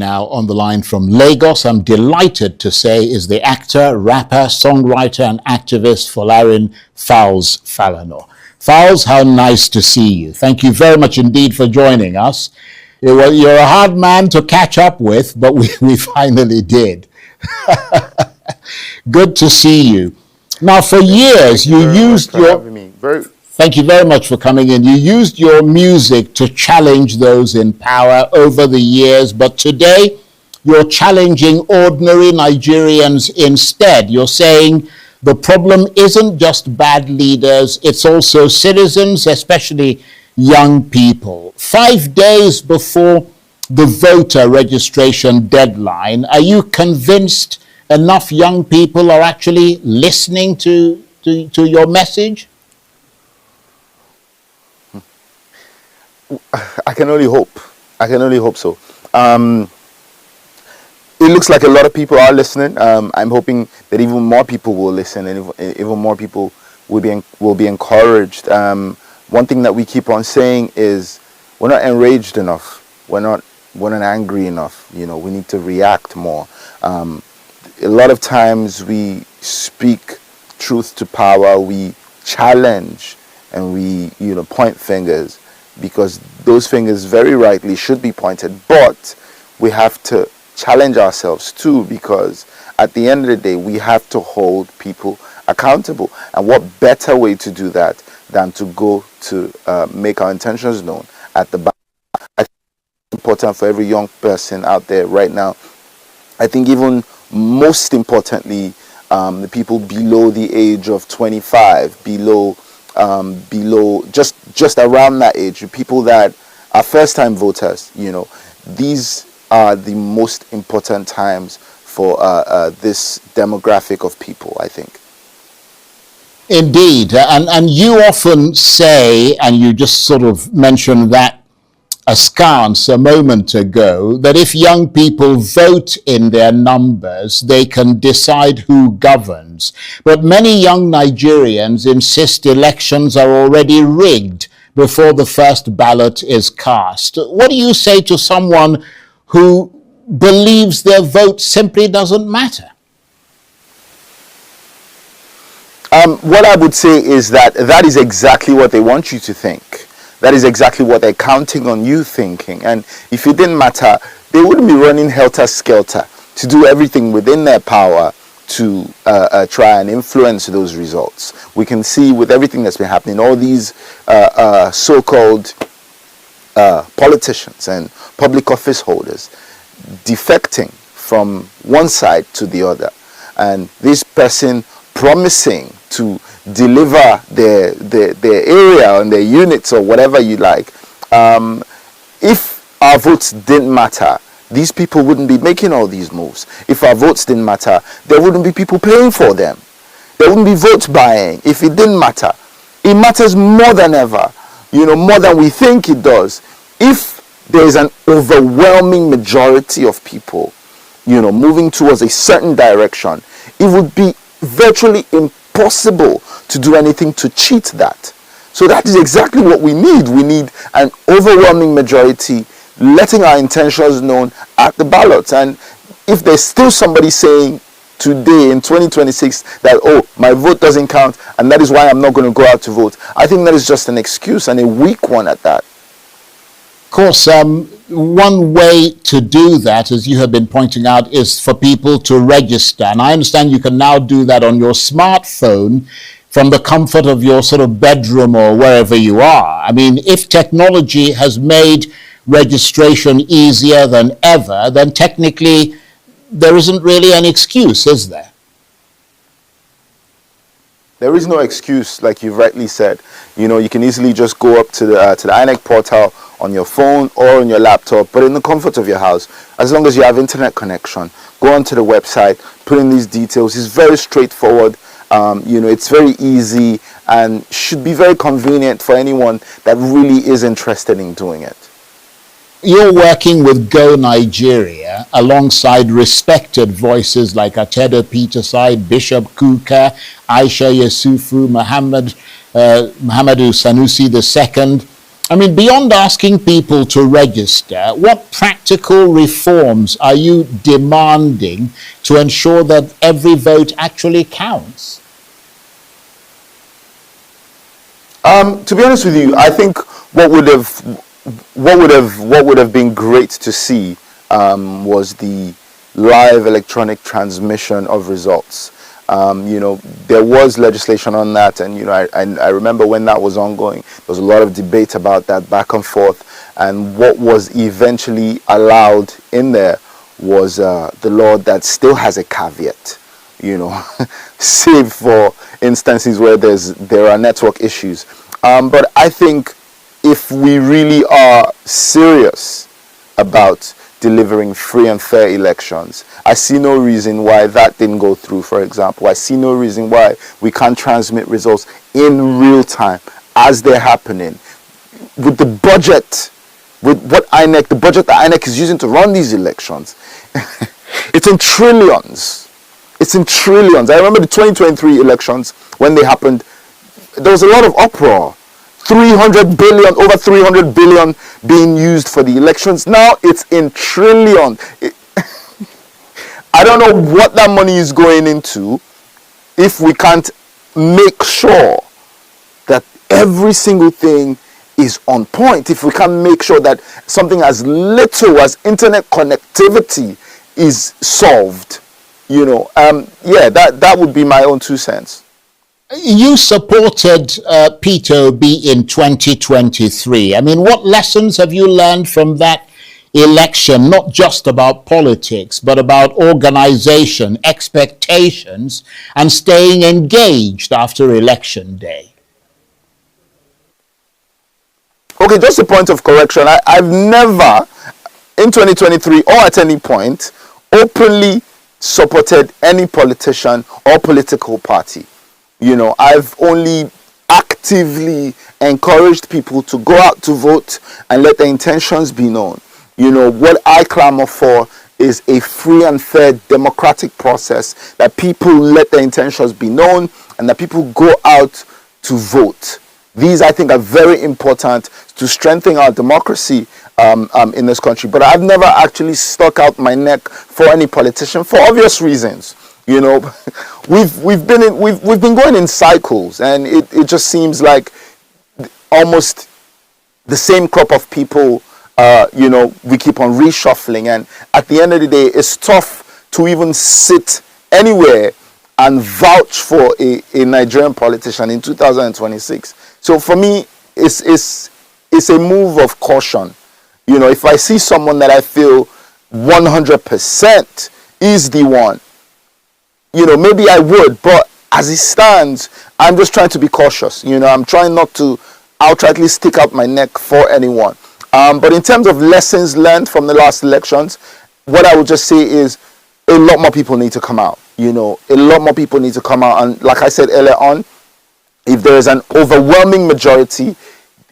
now on the line from Lagos. I'm delighted to say is the actor, rapper, songwriter, and activist Falana. Fowles, how nice to see you. Thank you very much indeed for joining us. You're a hard man to catch up with, but we finally did. Good to see you. Now, for years, you used your... Thank you very much for coming in. You used your music to challenge those in power over the years, but today you're challenging ordinary Nigerians instead. You're saying the problem isn't just bad leaders, it's also citizens, especially young people. 5 days before the voter registration deadline, are you convinced enough young people are actually listening to your message? I can only hope. I can only hope so. It looks like a lot of people are listening. I'm hoping that even more people will listen, and even more people will be encouraged. One thing that we keep on saying is we're not enraged enough. We're not angry enough. You know, we need to react more. A lot of times we speak truth to power. We challenge and we point fingers, because those fingers very rightly should be pointed. But we have to challenge ourselves too, because at the end of the day we have to hold people accountable. And what better way to do that than to go to make our intentions known at the back. I think it's important for every young person out there right now. I think even most importantly, the people below the age of 25, below just around that age, people that are first-time voters. These are the most important times for this demographic of people, I think. Indeed, and you often say, and you just sort of mentioned that askance a moment ago, that if young people vote in their numbers, they can decide who governs. But many young Nigerians insist elections are already rigged before the first ballot is cast. What do you say to someone who believes their vote simply doesn't matter? What I would say is that is exactly what they want you to think. That is exactly what they're counting on you thinking. And if it didn't matter, they wouldn't be running helter-skelter to do everything within their power to try and influence those results. We can see with everything that's been happening, all these so-called politicians and public office holders defecting from one side to the other, and this person promising to deliver their area and their units or whatever you like. If our votes didn't matter, these people wouldn't be making all these moves. If our votes didn't matter, there wouldn't be people paying for them. There wouldn't be vote buying. If it didn't matter, it matters more than ever, more than we think it does. If there is an overwhelming majority of people, moving towards a certain direction, it would be virtually impossible to do anything to cheat that. So that is exactly what we need. We need an overwhelming majority letting our intentions known at the ballot. And if there's still somebody saying today in 2026 that, oh, my vote doesn't count and that is why I'm not going to go out to vote, I think that is just an excuse, and a weak one at that. Of course, one way to do that, as you have been pointing out, is for people to register. And I understand you can now do that on your smartphone from the comfort of your sort of bedroom or wherever you are. I mean, if technology has made registration easier than ever, then technically there isn't really an excuse, is there? There is no excuse, like you've rightly said. You can easily just go up to the INEC portal on your phone or on your laptop, but in the comfort of your house, as long as you have internet connection. Go onto the website, put in these details. It's very straightforward. It's very easy and should be very convenient for anyone that really is interested in doing it. You're working with Go Nigeria alongside respected voices like Atedo Peterside, Bishop Kuka, Aisha Yesufu, Muhammadu Sanusi II. I mean, beyond asking people to register, what practical reforms are you demanding to ensure that every vote actually counts? To be honest with you, I think what would have been great to see was the live electronic transmission of results. There was legislation on that, and I remember when that was ongoing, there was a lot of debate about that back and forth, and what was eventually allowed in there was the law that still has a caveat, save for instances where there are network issues. But I think if we really are serious about delivering free and fair elections, I see no reason why that didn't go through, for example. I see no reason why we can't transmit results in real time as they're happening. With the budget, with the budget that INEC is using to run these elections, it's in trillions. It's in trillions. I remember the 2023 elections, when they happened, there was a lot of uproar. 300 billion, over 300 billion being used for the elections. Now it's in trillions. I don't know what that money is going into if we can't make sure that every single thing is on point. If we can't make sure that something as little as internet connectivity is solved, that would be my own 2 cents. You supported Peter Obi in 2023. I mean, what lessons have you learned from that election, not just about politics, but about organization, expectations, and staying engaged after election day? Okay, just a point of correction. I've never, in 2023 or at any point, openly supported any politician or political party. I've only actively encouraged people to go out to vote and let their intentions be known. What I clamor for is a free and fair democratic process, that people let their intentions be known and that people go out to vote. These, I think, are very important to strengthen our democracy in this country. But I've never actually stuck out my neck for any politician for obvious reasons. We've been going in cycles, and it just seems like almost the same crop of people. We keep on reshuffling, and at the end of the day, it's tough to even sit anywhere and vouch for a Nigerian politician in 2026. So for me, it's a move of caution. If I see someone that I feel 100% is the one, maybe I would, but as it stands, I'm just trying to be cautious. I'm trying not to outrightly stick out my neck for anyone. But in terms of lessons learned from the last elections, what I would just say is a lot more people need to come out. A lot more people need to come out. And like I said earlier on, if there is an overwhelming majority,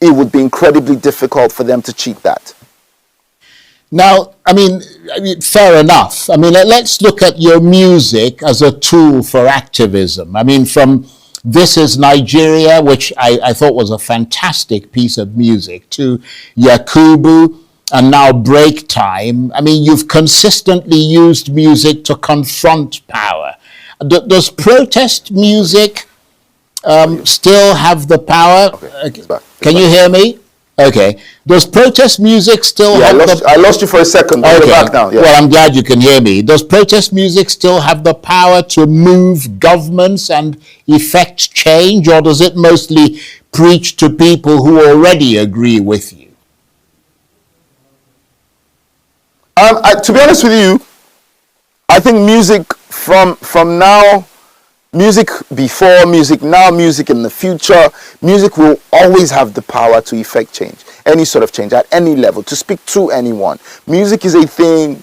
it would be incredibly difficult for them to cheat that. Now, I mean, fair enough. I mean, let's look at your music as a tool for activism. I mean, from This Is Nigeria, which I thought was a fantastic piece of music, to Yakubu, and now Break Time. I mean, you've consistently used music to confront power. Does protest music still have the power? Okay, Can you hear me? Okay. Does protest music still have I lost you for a second. Okay. You're back now. Yeah. Well, I'm glad you can hear me. Does protest music still have the power to move governments and effect change, or does it mostly preach to people who already agree with you? To be honest with you, I think music from now, music before, music now, music in the future, music will always have the power to effect change, any sort of change at any level, to speak to anyone. Music is a thing,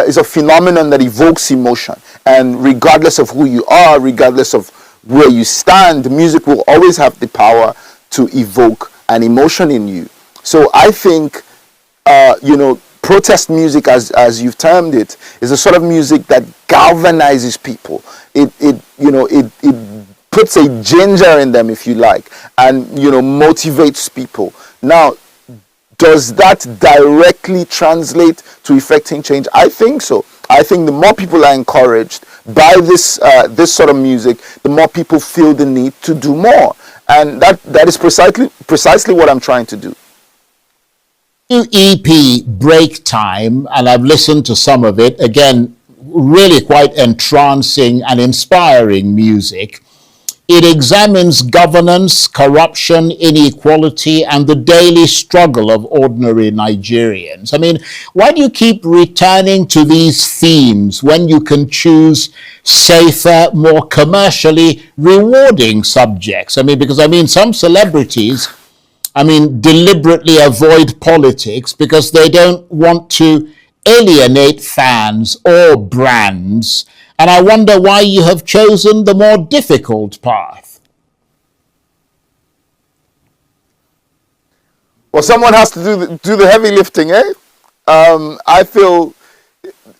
is a phenomenon that evokes emotion, and regardless of who you are, regardless of where you stand, music will always have the power to evoke an emotion in you. So I think, protest music, as you've termed it, is a sort of music that galvanizes people. It puts a ginger in them, if you like, and motivates people Now, does that directly translate to effecting change? I think so. I think the more people are encouraged by this sort of music, the more people feel the need to do more, and that is precisely what I'm trying to do. New EP Break Time, and I've listened to some of it. Again, really quite entrancing and inspiring music. It examines governance, corruption, inequality, and the daily struggle of ordinary Nigerians. I mean, why do you keep returning to these themes when you can choose safer, more commercially rewarding subjects? I mean, because some celebrities, deliberately avoid politics because they don't want to alienate fans or brands. And I wonder why you have chosen the more difficult path. Well, someone has to do the heavy lifting, eh? I feel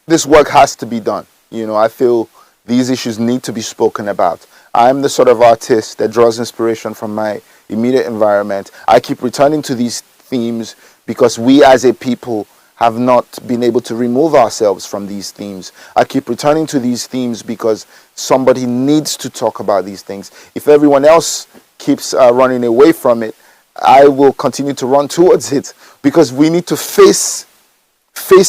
this work has to be done. I feel these issues need to be spoken about. I'm the sort of artist that draws inspiration from my immediate environment. I keep returning to these themes because we as a people have not been able to remove ourselves from these themes. I keep returning to these themes because somebody needs to talk about these things. If everyone else keeps running away from it, I will continue to run towards it, because we need to face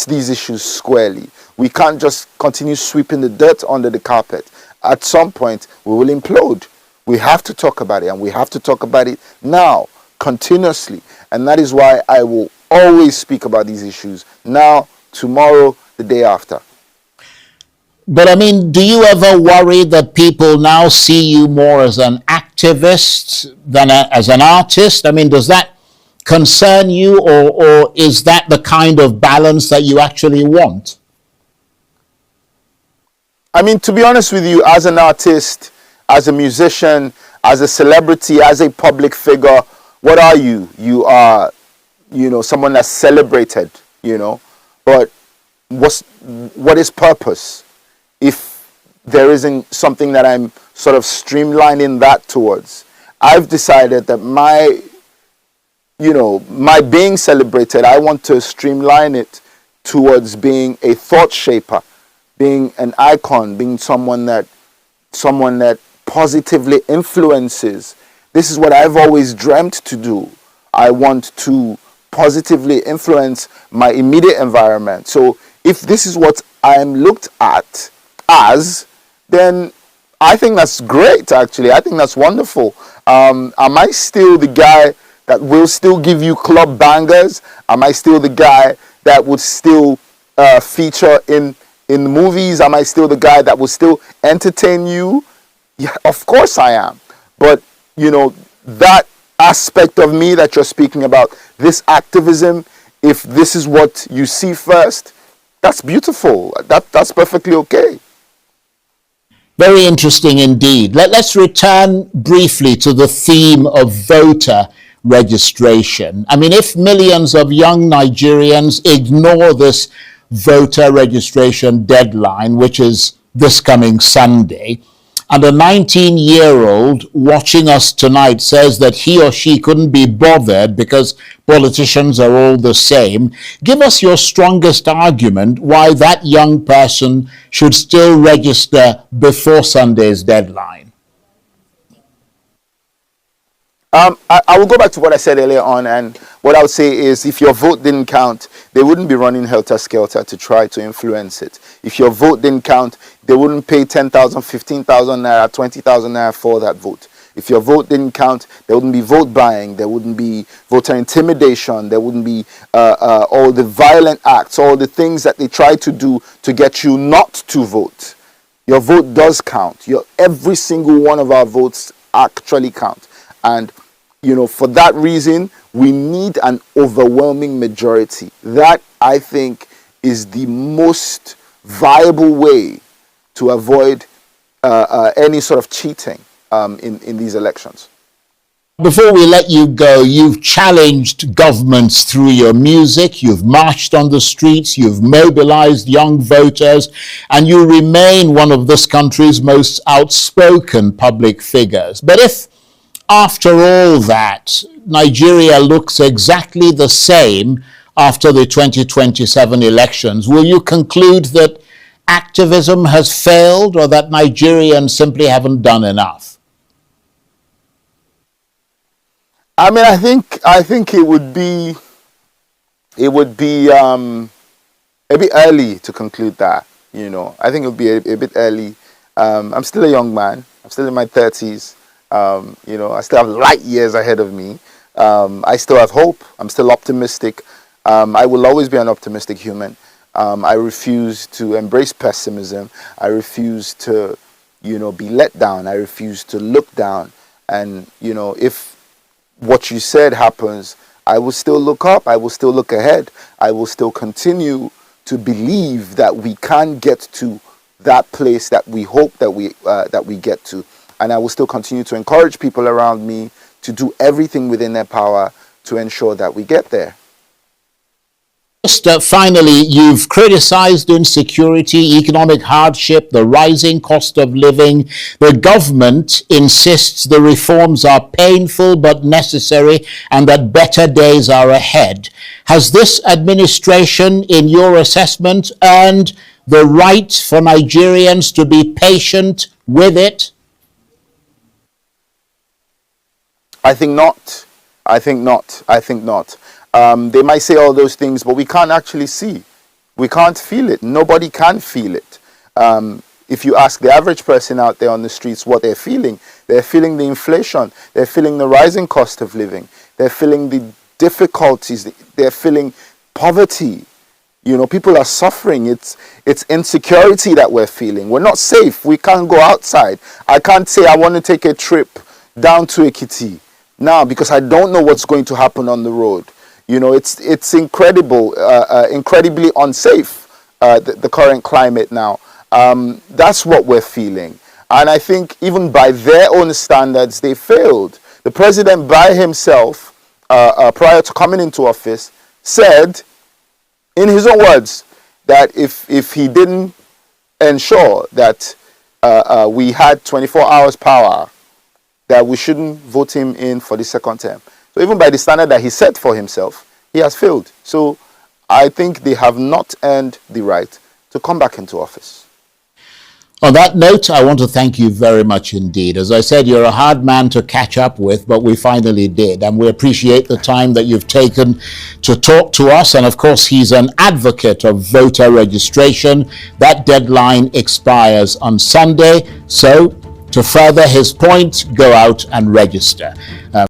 these issues squarely. We can't just continue sweeping the dirt under the carpet. At some point, we will implode. We have to talk about it, and we have to talk about it now, continuously. And that is why I will always speak about these issues now, tomorrow, the day after. But do you ever worry that people now see you more as an activist than as an artist? Does that concern you, or is that the kind of balance that you actually want? To be honest with you, as an artist, as a musician, as a celebrity, as a public figure, what are you? You are someone that's celebrated, but what is purpose if there isn't something that I'm sort of streamlining that towards? I've decided that my being celebrated, I want to streamline it towards being a thought shaper, being an icon, being someone that positively influences. This is what I've always dreamt to do. I want to positively influence my immediate environment. So if this is what I'm looked at as, then I think that's great, actually. I think that's wonderful. Am I still the guy that will still give you club bangers? Am I still the guy that would still feature in movies? Am I still the guy that will still entertain you? Yeah, of course I am. But, that aspect of me that you're speaking about, this activism, if this is what you see first, that's beautiful. That's perfectly okay. Very interesting indeed. Let's return briefly to the theme of voter registration. If millions of young Nigerians ignore this voter registration deadline, which is this coming Sunday, and a 19-year-old watching us tonight says that he or she couldn't be bothered because politicians are all the same, give us your strongest argument why that young person should still register before Sunday's deadline. I will go back to what I said earlier on, and what I would say is, if your vote didn't count, they wouldn't be running helter-skelter to try to influence it. If your vote didn't count, they wouldn't pay 10,000, 15,000 naira, 20,000 naira for that vote. If your vote didn't count, there wouldn't be vote buying, there wouldn't be voter intimidation, there wouldn't be all the violent acts, all the things that they try to do to get you not to vote. Your vote does count. Every single one of our votes actually count. And, for that reason, we need an overwhelming majority. That, I think, is the most viable way to avoid any sort of cheating in these elections. Before we let you go, you've challenged governments through your music, you've marched on the streets, you've mobilized young voters, and you remain one of this country's most outspoken public figures. But if after all that, Nigeria looks exactly the same after the 2027 elections, will you conclude that activism has failed or that Nigerians simply haven't done enough? I mean, I think it would be a bit early to conclude that. You know, I think it would be a bit early. I'm still a young man. I'm still in my 30s. You know, I still have light years ahead of me. I still have hope. I'm still optimistic. I will always be an optimistic human. I refuse to embrace pessimism. I refuse to, you know, be let down. I refuse to look down. And, you know, if what you said happens, I will still look up. I will still look ahead. I will still continue to believe that we can get to that place that we hope that we get to. And I will still continue to encourage people around me to do everything within their power to ensure that we get there. Just finally, you've criticized insecurity, economic hardship, the rising cost of living. The government insists the reforms are painful but necessary and that better days are ahead. Has this administration, in your assessment, earned the right for Nigerians to be patient with it? I think not. I think not. I think not. They might say all those things, but we can't actually see. We can't feel it. Nobody can feel it. If you ask the average person out there on the streets what they're feeling the inflation, they're feeling the rising cost of living, they're feeling the difficulties, they're feeling poverty. You know, people are suffering. It's insecurity that we're feeling. We're not safe. We can't go outside. I can't say I want to take a trip down to Ekiti now because I don't know what's going to happen on the road. You know, it's incredible, incredibly unsafe, the current climate now. That's what we're feeling. And I think even by their own standards, they failed. The president by himself, prior to coming into office, said, in his own words, that if he didn't ensure that we had 24 hours power, that we shouldn't vote him in for the second term. So even by the standard that he set for himself, he has failed. So I think they have not earned the right to come back into office. On that note, I want to thank you very much indeed. As I said, you're a hard man to catch up with, but we finally did. And we appreciate the time that you've taken to talk to us. And of course, he's an advocate of voter registration. That deadline expires on Sunday. So to further his point, go out and register.